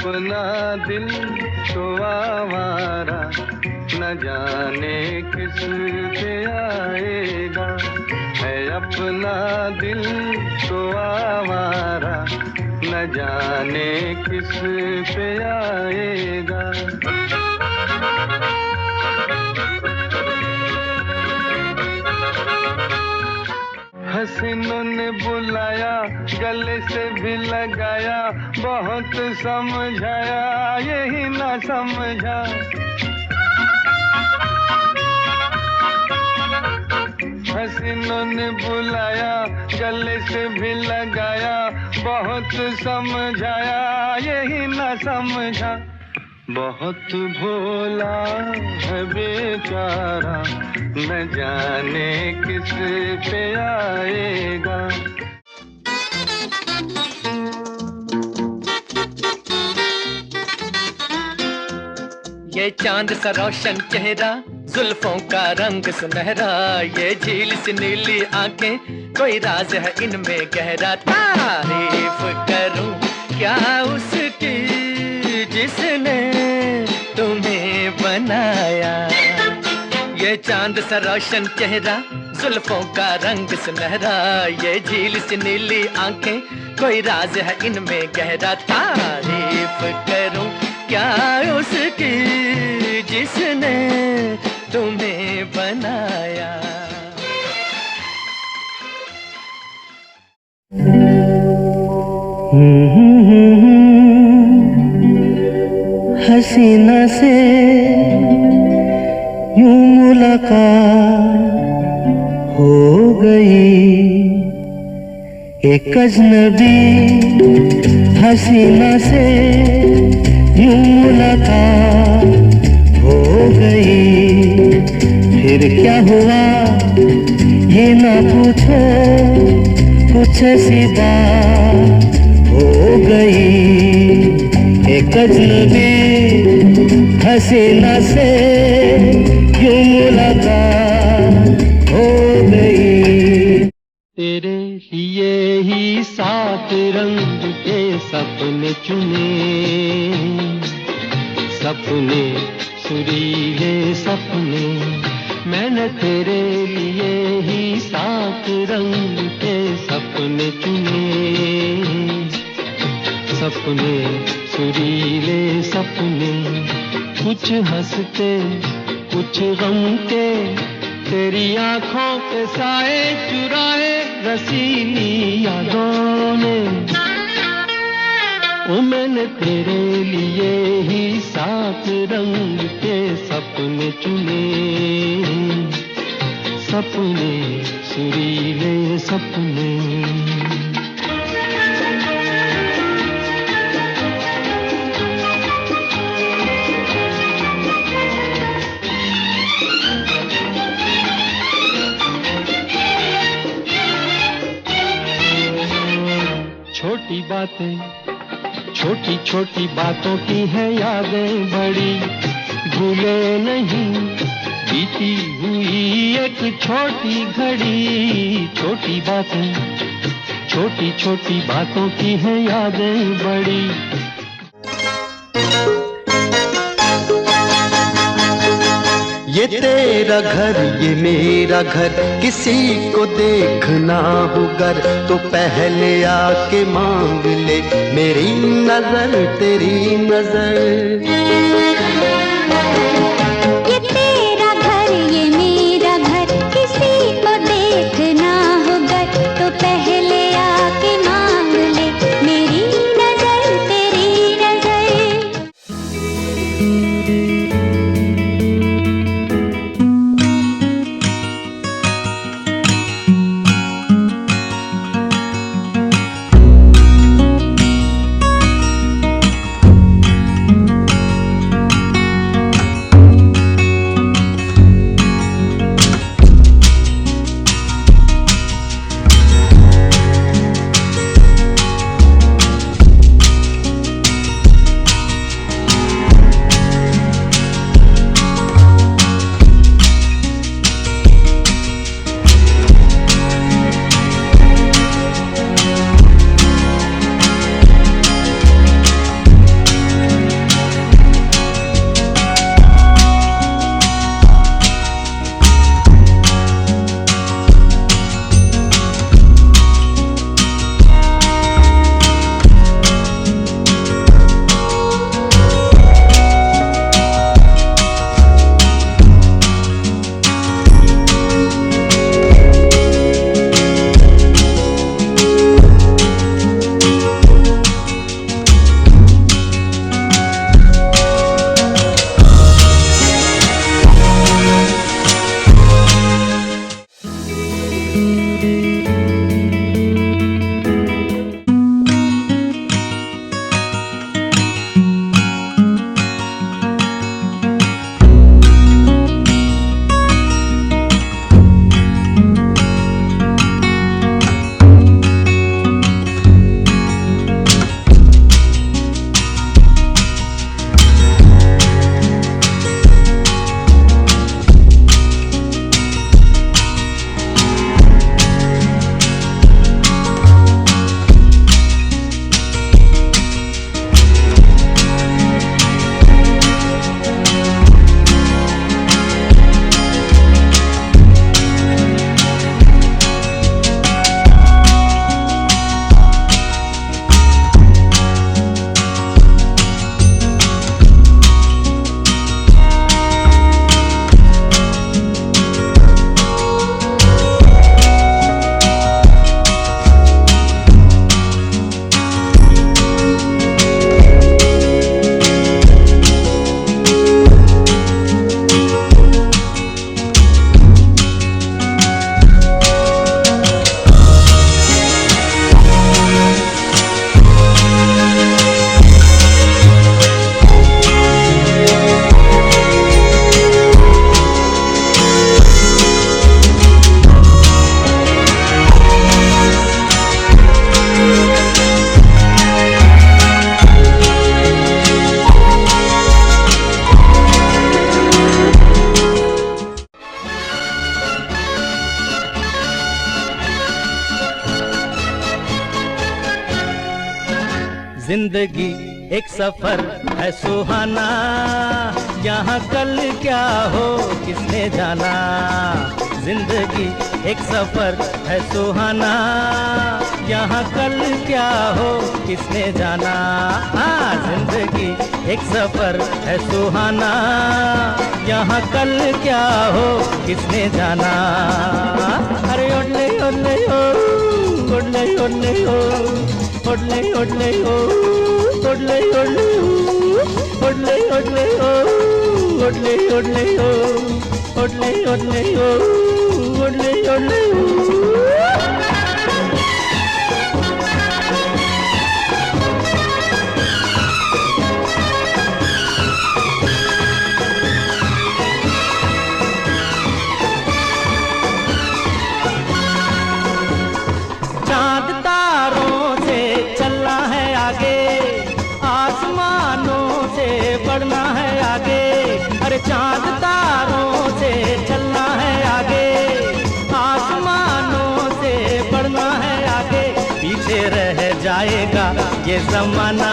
अपना दिल तो आवारा, न जाने किस पे आएगा। है अपना दिल तो आवारा, न जाने किस पे आएगा। हसीनों ने बुलाया, गले से भी लगाया, बहुत समझाया यही ना समझा। हसीनों ने बुलाया, गले से भी लगाया, बहुत समझाया यही ना समझा। बहुत भोला है बेचारा, न जाने किस पे आएगा। ये चांद सा रोशन चेहरा, जुल्फों का रंग सुनहरा, ये झील सी नीली आंखें, कोई राज है इनमें गहरा। तारीफ करूं क्या उसकी जिसने तुम्हें बनाया। ये चांद सा रोशन चेहरा, जुल्फों का रंग सुनहरा, ये झील सी नीली आंखें, कोई राज है इनमें गहरा। तारीफ करूं क्या उसकी जिसने तुम्हें बनाया। हसीना से यूं मुलाकात हो गई, एक अजनबी हसीना से यूं मुलाकात हो गई। फिर क्या हुआ ये ना पूछो, कुछ ऐसी बात हो गई। एक अजनबी हसीना से यूं मुलाकात हो गई। तेरे लिए ही 7 रंग के सपने चुने, सपने सुरीले सपने। मैंने तेरे लिए ही 7 रंग के सपने चुने, सपने सुरीले सपने। कुछ हंसते कुछ गम के, तेरी आंखों के साए चुराए रसीली यादों ने। ओ मैंने तेरे लिए ही 7 रंग के सपने चुने, सपने सुरीले सपने। छोटी बातें, छोटी छोटी बातों की है यादें बड़ी, भूले नहीं बीती हुई एक छोटी घड़ी। छोटी बातें, छोटी छोटी बातों की है यादें बड़ी। ये तेरा घर ये मेरा घर, किसी को देखना हो गर, तो पहले आके मांग ले मेरी नजर तेरी नजर। ये तेरा घर ये मेरा घर, किसी को देखना हो गर, तो पहले आके मांग ले मेरी नजर तेरी नजर। जिंदगी एक सफर है सुहाना, यहाँ कल क्या हो किसने जाना। जिंदगी एक सफर है सुहाना, यहाँ कल क्या हो किसने जाना। हाँ, जिंदगी एक सफर है सुहाना, यहाँ कल क्या हो किसने जाना। अरे ओडले ओडले ओ, ओडले ओडले ओ, ओडले ओडले ओ, ओडले ओडले ओ, ओडले ओडले ओ, ओडले ओडले ओ, ओडले ओडले ओ, ओडले ओडले ओ। चांद तारों से चलना है आगे, आसमानों से बढ़ना है आगे। अरे चांद तारों से चलना है आगे, आसमानों से बढ़ना है आगे। पीछे रह जाएगा ये जमाना,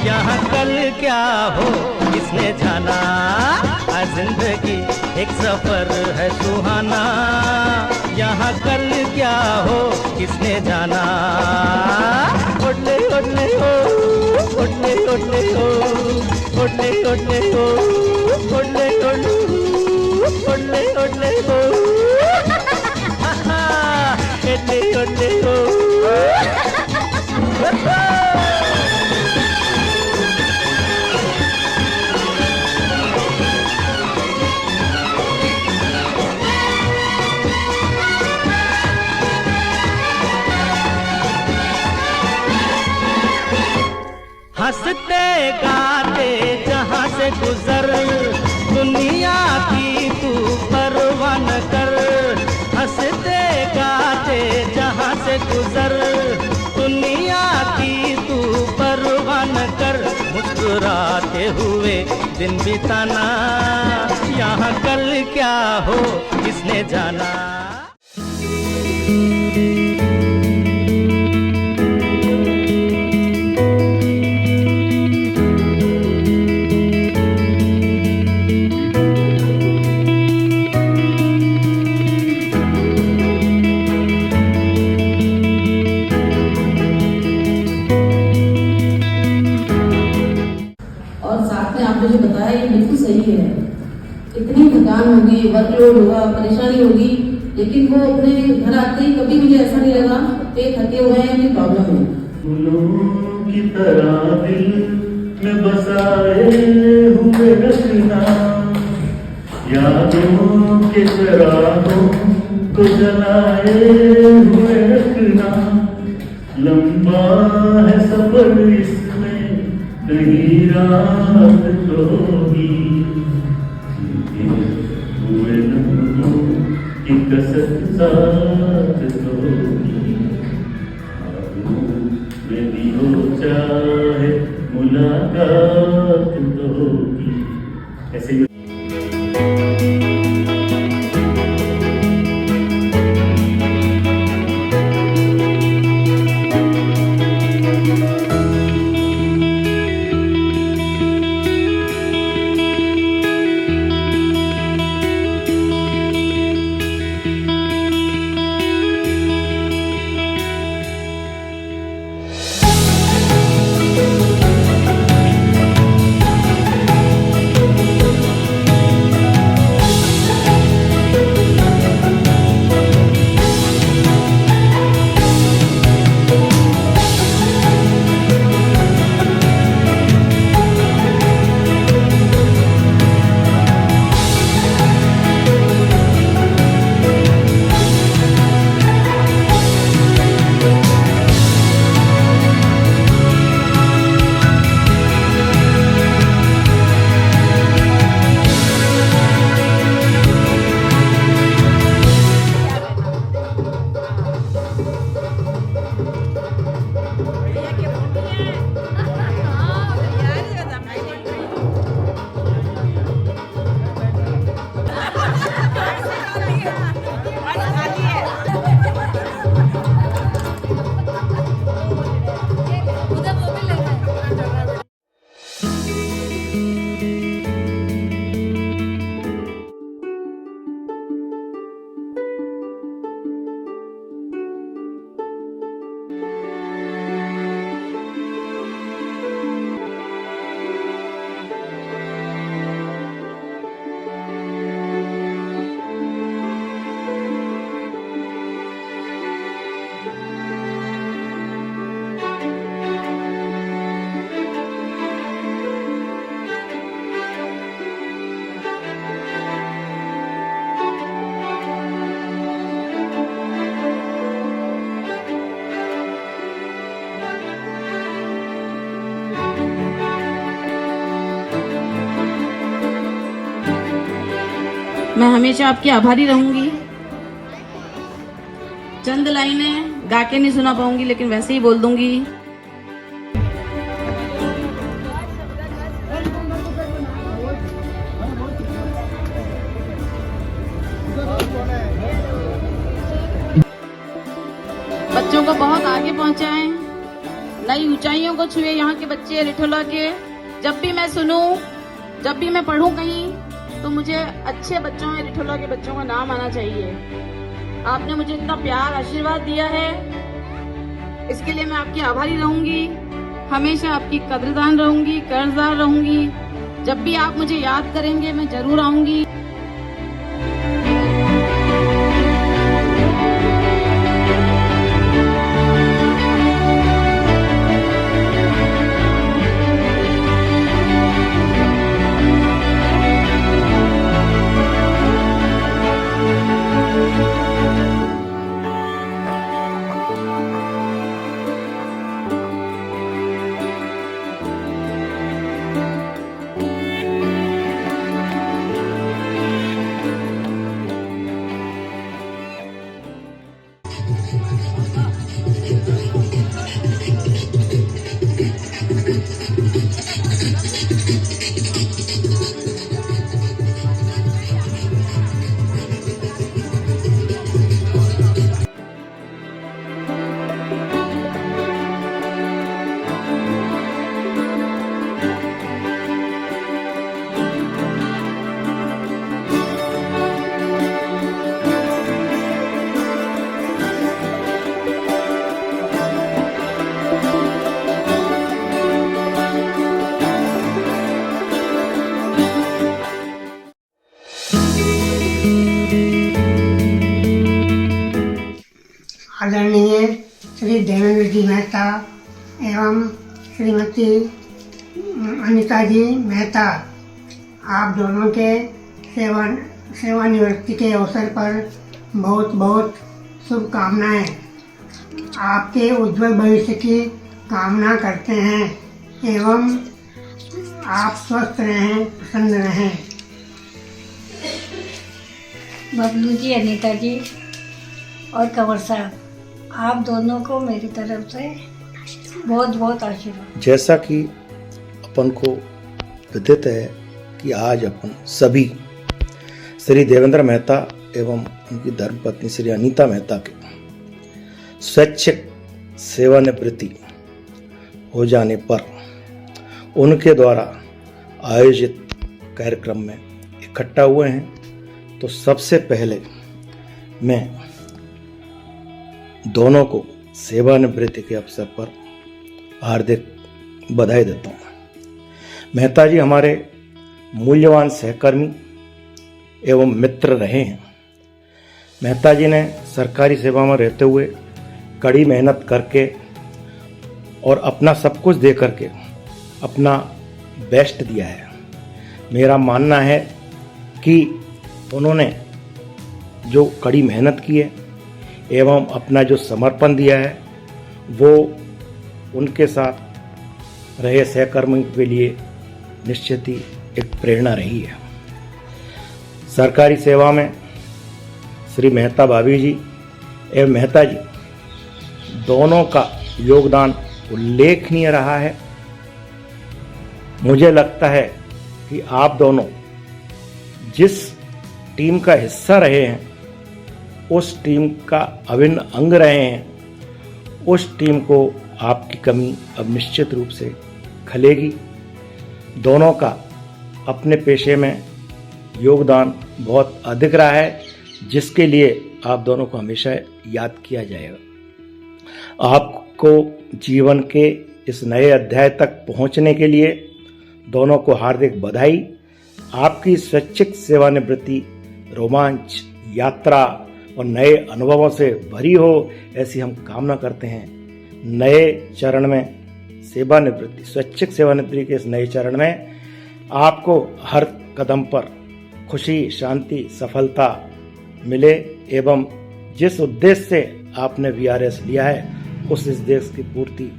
यहाँ कल क्या हो किसने जाना। जिंदगी एक सफर है सुहाना, यहाँ कल क्या हो किसने जाना। ओडले ओडले ओ, ओडले ओडले ओ, ओडले ओडले ओ, ओडले ओडले ओ, ओडले ओडले ओ, ओडले ओडले ओ। हंसते गाते जहाँ से गुजर, दुनिया की तू परवाह न कर। हंसते गाते जहाँ से गुजर, दुनिया की तू परवाह न कर। मुस्कुराते हुए दिन बिताना, यहाँ कल क्या हो किसने जाना। जो बताया ये बिल्कुल सही है। इतनी थकान होगी, वर्कलोड होगा, परेशानी होगी, लेकिन वो अपने घर आते ही कभी मुझे ऐसा नहीं लगा कि थके हुए हैं, कोई प्रॉब्लम है। फूलों की तरह दिल में बसाए हुए रखना, यादों के चिरागों को जलाए हुए रखना। लंबा है सफर इसमें, कहीं रात तो होगी, हुए लम्हों की कसक साथ तो होगी। ख्वाबों में भी हो चाहे मुलाकात तो होगी। ऐसे ही मैं हमेशा आपकी आभारी रहूंगी। चंद लाइनें गा के नहीं सुना पाऊंगी, लेकिन वैसे ही बोल दूंगी। बच्चों को बहुत आगे पहुंचाएं, नई ऊंचाइयों को छुए यहाँ के बच्चे रिठोला के। जब भी मैं सुनूं, जब भी मैं पढ़ूं कहीं, तो मुझे अच्छे बच्चों में रिठोला के बच्चों का नाम आना चाहिए। आपने मुझे इतना प्यार आशीर्वाद दिया है, इसके लिए मैं आपकी आभारी रहूंगी। हमेशा आपकी कदरदान रहूंगी, कर्जदार रहूंगी। जब भी आप मुझे याद करेंगे मैं जरूर आऊंगी। आदरणीय श्री देवेंद्र जी मेहता एवं श्रीमती अनिता जी मेहता, आप दोनों के सेवानिवृत्ति के अवसर पर बहुत बहुत शुभकामनाएं। आपके उज्जवल भविष्य की कामना करते हैं एवं आप स्वस्थ रहें, प्रसन्न रहें। बबलू जी, अनीता जी और कंवर साहब, आप दोनों को मेरी तरफ से बहुत बहुत आशीर्वाद। जैसा कि अपन को विदित है कि आज अपन सभी श्री देवेंद्र मेहता एवं उनकी धर्मपत्नी श्री अनीता मेहता के स्वैच्छिक सेवानिवृत्ति हो जाने पर उनके द्वारा आयोजित कार्यक्रम में इकट्ठा हुए हैं। तो सबसे पहले मैं दोनों को सेवानिवृत्ति के अवसर पर हार्दिक बधाई देता हूँ। मेहता जी हमारे मूल्यवान सहकर्मी एवं मित्र रहे हैं। मेहता जी ने सरकारी सेवा में रहते हुए कड़ी मेहनत करके और अपना सब कुछ दे करके अपना बेस्ट दिया है। मेरा मानना है कि उन्होंने जो कड़ी मेहनत की है एवं अपना जो समर्पण दिया है वो उनके साथ रहे सहकर्मियों के लिए निश्चित ही एक प्रेरणा रही है। सरकारी सेवा में श्री मेहता भाभी जी एवं मेहता जी दोनों का योगदान उल्लेखनीय रहा है। मुझे लगता है कि आप दोनों जिस टीम का हिस्सा रहे हैं, उस टीम का अभिन्न अंग रहे हैं, उस टीम को आपकी कमी अब निश्चित रूप से खलेगी। दोनों का अपने पेशे में योगदान बहुत अधिक रहा है, जिसके लिए आप दोनों को हमेशा याद किया जाएगा। आपको जीवन के इस नए अध्याय तक पहुंचने के लिए दोनों को हार्दिक बधाई। आपकी स्वैच्छिक सेवानिवृत्ति रोमांच, यात्रा और नए अनुभवों से भरी हो, ऐसी हम कामना करते हैं। नए चरण में सेवानिवृत्ति, स्वैच्छिक सेवानिवृत्ति के इस नए चरण में आपको हर कदम पर खुशी, शांति, सफलता मिले एवं जिस उद्देश्य से आपने वीआरएस लिया है उस उद्देश्य की पूर्ति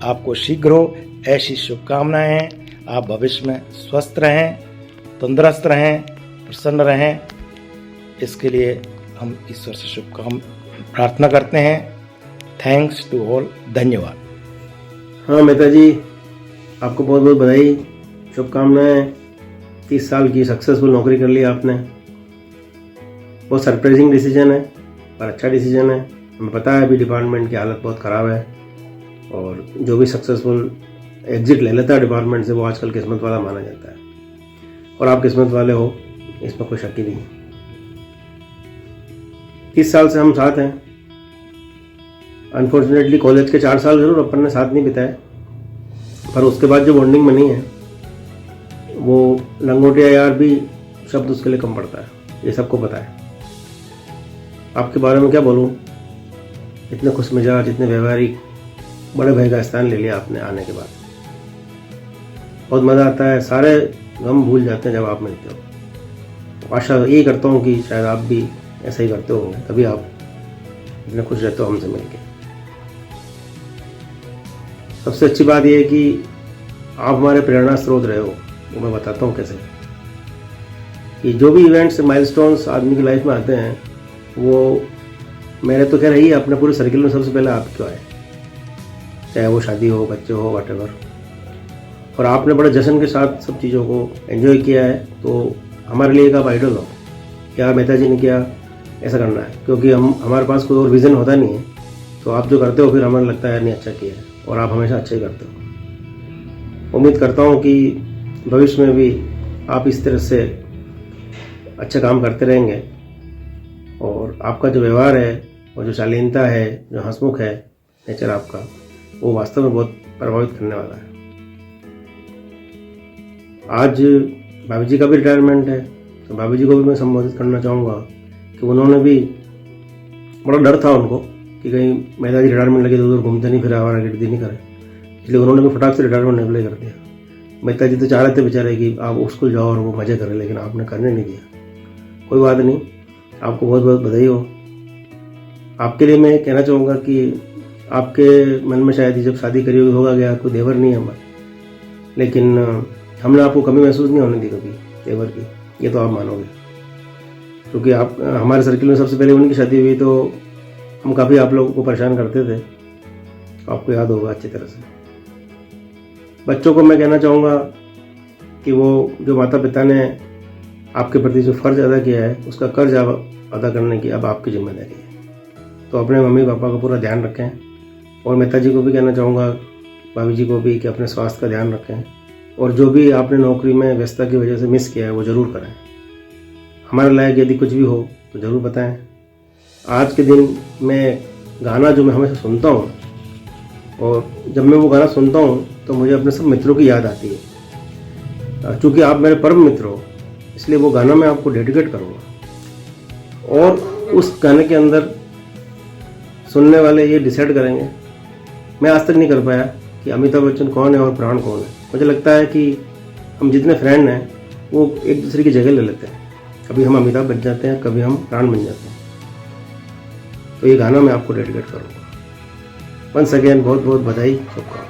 आपको शीघ्र हो, ऐसी शुभकामनाएं हैं। आप भविष्य में स्वस्थ रहें, तंदुरुस्त रहें, प्रसन्न रहें, इसके लिए हम ईश्वर से शुभकामना प्रार्थना करते हैं। Thanks to all. धन्यवाद। हाँ मेहता जी, आपको बहुत बहुत बधाई, शुभकामनाएं। 30 साल की सक्सेसफुल नौकरी कर ली आपने। बहुत सरप्राइजिंग डिसीजन है और अच्छा डिसीजन है। हमें पता है अभी डिपार्टमेंट की हालत बहुत ख़राब है और जो भी सक्सेसफुल एग्जिट ले लेता है डिपार्टमेंट से वो आजकल किस्मत वाला माना जाता है और आप किस्मत वाले हो, इसमें कोई शक ही नहीं। 30 साल से हम साथ हैं। अनफॉर्चुनेटली कॉलेज के 4 साल जरूर अपन ने साथ नहीं बिताए, पर उसके बाद जो बॉन्डिंग बनी है वो लंगोटिया यार भी शब्द उसके लिए कम पड़ता है, ये सबको पता है। आपके बारे में क्या बोलूँ, इतने खुश मिजाज, इतने व्यवहारिक, बड़े भाई का स्थान ले लिया आपने आने के बाद। बहुत मज़ा आता है, सारे गम भूल जाते हैं जब आप मिलते हो। आशा यही करता हूँ कि शायद आप भी ऐसा ही करते होंगे, तभी आप इतने खुश रहते हो हमसे मिलके। सबसे अच्छी बात यह है कि आप हमारे प्रेरणा स्रोत रहे हो। वो मैं बताता हूँ कैसे। कि जो भी इवेंट्स, माइलस्टोन्स आदमी की लाइफ में आते हैं, वो मेरे तो खैर ही अपने पूरे सर्किल में सबसे पहले आपको आए, चाहे वो शादी हो, बच्चे हो, व्हाटएवर। और आपने बड़े जश्न के साथ सब चीज़ों को एंजॉय किया है, तो हमारे लिए एक आप आइडल हो। क्या मेहता जी ने किया, ऐसा करना है, क्योंकि हमारे पास कोई और विज़न होता नहीं है। तो आप जो करते हो फिर हमें लगता है नहीं अच्छा किया है, और आप हमेशा अच्छा ही करते हो। उम्मीद करता हूँ कि भविष्य में भी आप इस तरह से अच्छा काम करते रहेंगे और आपका जो व्यवहार है और जो शालीनता है, जो हंसमुख है नेचर आपका, वो वास्तव में बहुत प्रभावित करने वाला है। आज भाभी जी का भी रिटायरमेंट है, तो भाभी जी को भी मैं संबोधित करना चाहूँगा कि उन्होंने भी, बड़ा डर था उनको कि कहीं मेहता जी रिटायरमेंट लगे तो उधर घूमते नहीं, फिर आवारागर्दी नहीं करे, इसलिए उन्होंने भी फटाक से रिटायरमेंट अप्लाई कर दिया। मेहता जी तो चाह रहे थे बेचारे कि आप स्कूल जाओ और वो मज़े करें, लेकिन आपने करने नहीं दिया। कोई बात नहीं, आपको बहुत बहुत बधाई हो। आपके लिए मैं कहना चाहूँगा कि आपके मन में शायद जब शादी करी हुई होगा गया, कोई देवर नहीं है हमारा, लेकिन हमने आपको कमी महसूस नहीं होने दी कभी देवर की, ये तो आप मानोगे। क्योंकि आप हमारे सर्किल में सबसे पहले उनकी शादी हुई तो हम काफ़ी आप लोगों को परेशान करते थे, आपको याद होगा अच्छी तरह से। बच्चों को मैं कहना चाहूँगा कि वो जो माता पिता ने आपके प्रति जो फ़र्ज़ अदा किया है, उसका कर्ज अदा करने की अब आपकी जिम्मेदारी है। तो अपने मम्मी पापा का पूरा ध्यान रखें, और मेहता जी को भी कहना चाहूँगा, भाभी जी को भी, कि अपने स्वास्थ्य का ध्यान रखें, और जो भी आपने नौकरी में व्यस्तता की वजह से मिस किया है वो ज़रूर करें। हमारे लायक यदि कुछ भी हो तो ज़रूर बताएं। आज के दिन में गाना जो मैं हमेशा सुनता हूँ, और जब मैं वो गाना सुनता हूँ तो मुझे अपने सब मित्रों की याद आती है। चूँकि आप मेरे परम मित्र हो, इसलिए वो गाना मैं आपको डेडिकेट करूँगा। और उस गाने के अंदर सुनने वाले ये डिसाइड करेंगे। मैं आज तक नहीं कर पाया कि अमिताभ बच्चन कौन है और प्राण कौन है। मुझे लगता है कि हम जितने फ्रेंड हैं वो एक दूसरे की जगह ले लेते हैं। कभी हम अमिताभ बन जाते हैं, कभी हम प्राण बन जाते हैं। तो ये गाना मैं आपको डेडिकेट करूँगा। वंस अगेन बहुत बहुत बधाई, शुभकामनाएं।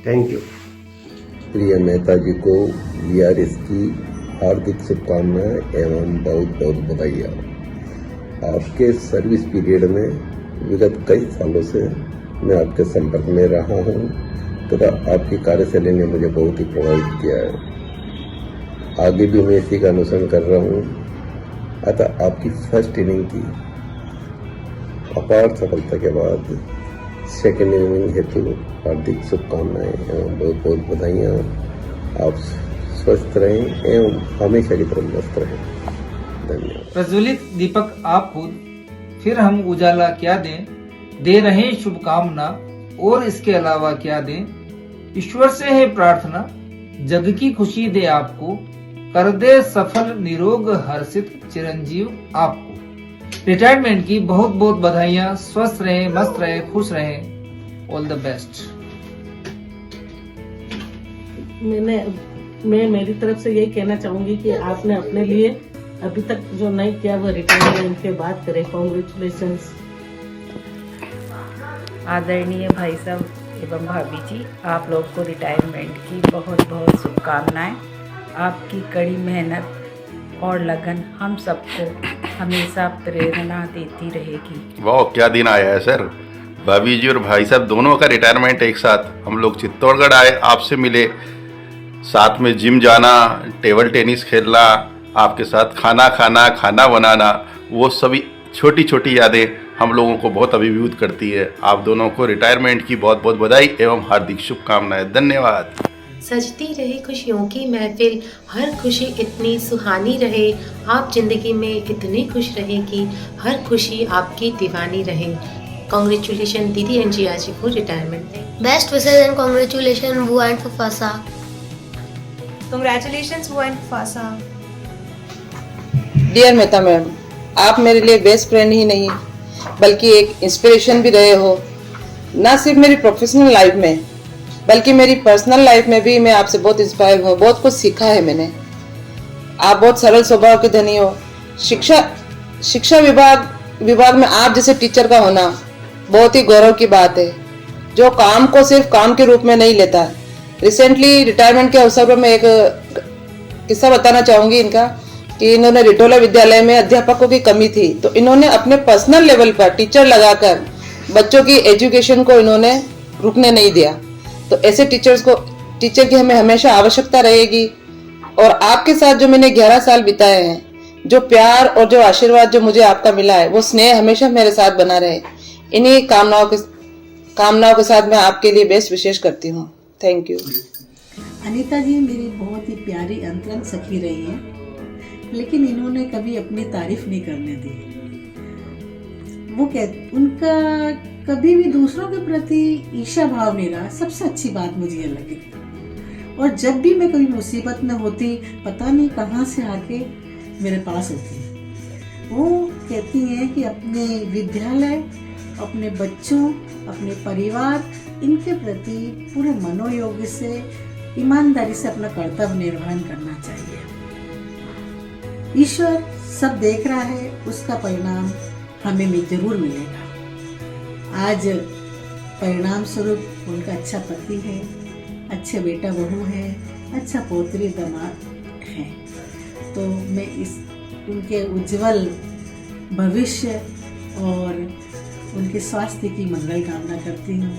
Thank you. प्रिय मेहता जी को VRS की हार्दिक शुभकामनाएं एवं बहुत बहुत बधाइयाँ। आपके सर्विस पीरियड में विगत कई सालों से मैं आपके संपर्क में रहा हूँ तथा आपकी कार्यशैली ने मुझे बहुत ही प्रभावित किया है। आगे भी मैं इसी का अनुसरण कर रहा हूँ। अतः आपकी फर्स्ट इनिंग की अपार सफलता के बाद सेकेंड इनिंग हेतु हार्दिक शुभकामनाएं एवं बहुत बहुत बधाइयाँ। आप स्वस्थ रहें एवं हमेशा की तरफ मस्त रहें। धन्यवाद। प्रज्वलित दीपक आप खुद, फिर हम उजाला क्या दें, दे रहे हैं शुभकामना, और इसके अलावा क्या दें। ईश्वर से है प्रार्थना, जग की खुशी दे आपको, कर दे सफल निरोग हर्षित चिरंजीव आपको। रिटायरमेंट की बहुत बहुत बधाइयाँ। स्वस्थ रहें, मस्त रहें, खुश रहें। All the best. मैं मेरी तरफ से यही कहना चाहूंगी कि आपने अपने लिए अभी तक जो नहीं किया वो रिटायरमेंट के बाद करें। कॉन्ग्रेचुलेशंस। आदरणीय भाई साहब एवं भाभी जी, आप लोग को रिटायरमेंट की बहुत बहुत शुभकामनाएं। आपकी कड़ी मेहनत और लगन हम सबको हमेशा प्रेरणा देती रहेगी। वाह, क्या दिन आया है सर। भाभी जी और भाई साहब दोनों का रिटायरमेंट एक साथ। हम लोग चित्तौड़गढ़ आए, आपसे मिले, साथ में जिम जाना, टेबल टेनिस खेलना, आपके साथ खाना खाना, खाना बनाना, वो सभी छोटी छोटी यादें हम लोगों को बहुत अभिभूत करती है। आप दोनों को रिटायरमेंट की बहुत बहुत बधाई एवं हार्दिक शुभकामनाएं। धन्यवाद। सजती रहे खुशियों की महफिल, हर खुशी इतनी सुहानी रहे, आप जिंदगी में इतने खुश रहे कि हर खुशी आपकी दीवानी रहे। कॉन्ग्रेचुलेशन दीदी एंड जिया जी को retirement. Best wishes and congratulation बुआ एंड फफासा। Congratulations बुआ एंड फफासा। डियर मेहता मैम, आप मेरे लिए बेस्ट फ्रेंड ही नहीं बल्कि एक इंस्पिरेशन भी रहे हो। ना सिर्फ मेरी प्रोफेशनल लाइफ में बल्कि मेरी पर्सनल लाइफ में भी मैं आपसे बहुत इंस्पायर हूँ। बहुत कुछ सीखा है मैंने। आप बहुत सरल स्वभाव के धनी हो। शिक्षा विभाग में आप जैसे टीचर का होना बहुत ही गौरव की बात है, जो काम को सिर्फ काम के रूप में नहीं लेता। रिसेंटली रिटायरमेंट के अवसर पर मैं एक किस्सा बताना चाहूंगी इनका, कि इन्होंने रिटोला विद्यालय में अध्यापकों की कमी थी, तो इन्होंने अपने पर्सनल लेवल पर टीचर लगाकर बच्चों की एजुकेशन को इन्होंने रुकने नहीं दिया। तो ऐसे टीचर की हमें हमेशा आवश्यकता रहेगी। और आपके साथ जो मैंने 11 साल बिताए हैं, जो प्यार और जो आशीर्वाद जो मुझे आपका मिला है, वो स्नेह हमेशा मेरे साथ बना रहे। इन्हीं कामनाओं के साथ मैं आपके लिए बेस्ट विशेष करती हूँ। Thank you. अनीता जी मेरी बहुत ही प्यारी अंतरंग सखी रही हैं, लेकिन इन्होंने कभी अपनी तारीफ नहीं करने दी। उनका कभी भी दूसरों के प्रति ईर्ष्या भाव नहीं रहा। सबसे अच्छी बात मुझे ये लगी। और जब भी मैं कभी मुसीबत में होती, पता नहीं कहाँ से आके मेरे पास होती। वो कहती हैं कि अपने विद्यालय, अपने बच्चों, अपने परिवार, इनके प्रति पूरे मनोयोग से, ईमानदारी से अपना कर्तव्य निर्वहन करना चाहिए। ईश्वर सब देख रहा है, उसका परिणाम हमें जरूर मिलेगा। आज परिणाम स्वरूप उनका अच्छा पति है, अच्छे बेटा बहू है, अच्छा पोतरी दामाद है। तो मैं उनके उज्जवल भविष्य और उनके स्वास्थ्य की मंगल कामना करती हूँ।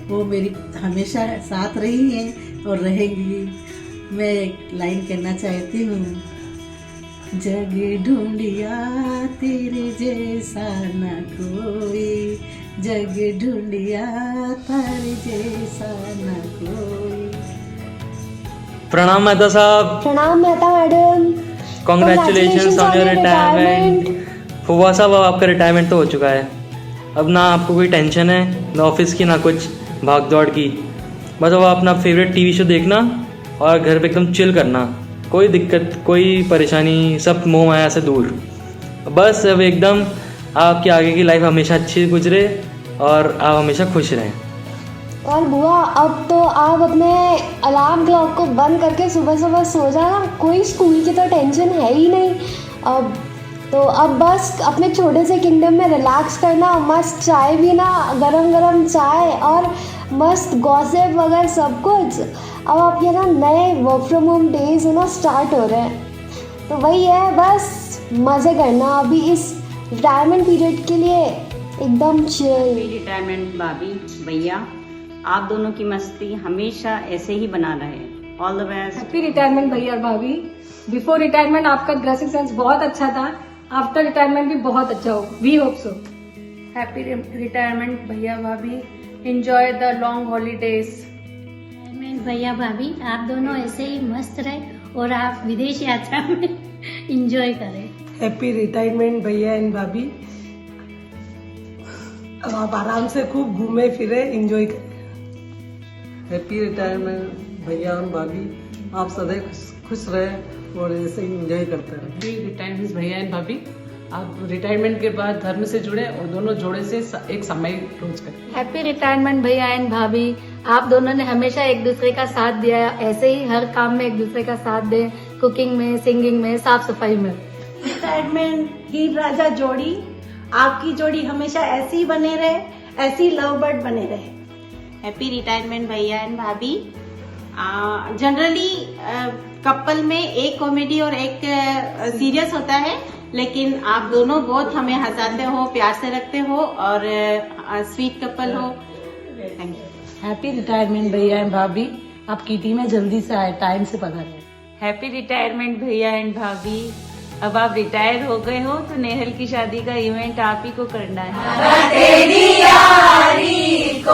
वो मेरी हमेशा साथ रही हैं और रहेंगी। मैं एक लाइन कहना चाहती हूँ, जग ढूंढिया तेरे जैसा न कोई, जग ढूंढिया तारे जैसा न कोई। प्रणाम मेहता साहब। प्रणाम Mehta madam. Congratulation on your retirement. फुआ साहब, अब आपका रिटायरमेंट तो हो चुका है। अब ना आपको कोई टेंशन है, ना ऑफिस की, ना कुछ भाग दौड़ की। बस अब अपना फेवरेट टीवी शो देखना और घर पे एकदम चिल करना। कोई दिक्कत, कोई परेशानी, सब मोह माया से दूर। बस अब एकदम आपकी आगे की लाइफ हमेशा अच्छी गुजरे और आप हमेशा खुश रहें। और बुआ, अब तो आप अपने अलार्म क्लॉक को बंद करके सुबह सुबह सो जाना। कोई स्कूल की तो टेंशन है ही नहीं अब बस अपने छोटे से किंगडम में रिलैक्स करना, मस्त चाय पीना, गरम गरम चाय और मस्त गॉसिप वगैरह सब कुछ। अब आपके ना नए वर्क फ्रॉम होम डेज है ना स्टार्ट हो रहे हैं, तो वही है, बस मज़े करना अभी इस रिटायरमेंट पीरियड के लिए एकदम चिल। रिटायरमेंट भाभी भैया, आप दोनों की मस्ती हमेशा ऐसे ही बना रहे। All the best. Happy retirement भैया और भाभी। बिफोर रिटायरमेंट आपका ड्रेसिंग सेंस बहुत अच्छा था, आफ्टर रिटायरमेंट भी बहुत अच्छा हो। We hope so. Happy retirement भैया भाभी। Enjoy the long holidays. भैया भाभी, आप दोनों ऐसे ही मस्त रहे और आप विदेश यात्रा में एंजॉय करें। हैप्पी रिटायरमेंट भैया एंड भाभी। अब आप आराम से खूब घूमे फिरे, एंजॉय करें। हैप्पी रिटायरमेंट भैया और भाभी, आप सदैव खुश रहे और ऐसे ही एंजॉय करते रहे। हैप्पी रिटायरमेंट भैया एंड भाभी, आप रिटायरमेंट के बाद धर्म से जुड़े और दोनों जोड़े से एक समय रोज करें। हैप्पी रिटायरमेंट भैया एंड भाभी, आप दोनों ने हमेशा एक दूसरे का साथ दिया है, ऐसे ही हर काम में एक दूसरे का साथ दें, कुकिंग में, सिंगिंग में, साफ सफाई में। रिटायरमेंट हीर राजा जोड़ी, आपकी जोड़ी हमेशा ऐसी ही बने रहे, ऐसी लव बर्ड बने रहे। हैप्पी रिटायरमेंट भैया एंड भाभी। जनरली कपल में एक कॉमेडी और एक सीरियस होता है, लेकिन आप दोनों बहुत हमें हंसाते हो, प्यार से रखते हो और स्वीट कपल हो। Thank you. हैप्पी रिटायरमेंट भैया एंड भाभी, आप किटी में जल्दी से आए, टाइम से पधारे। हैप्पी रिटायरमेंट भैया एंड भाभी, अब आप रिटायर हो गए हो तो नेहल की शादी का इवेंट आप ही को करना है। तेरी यारी को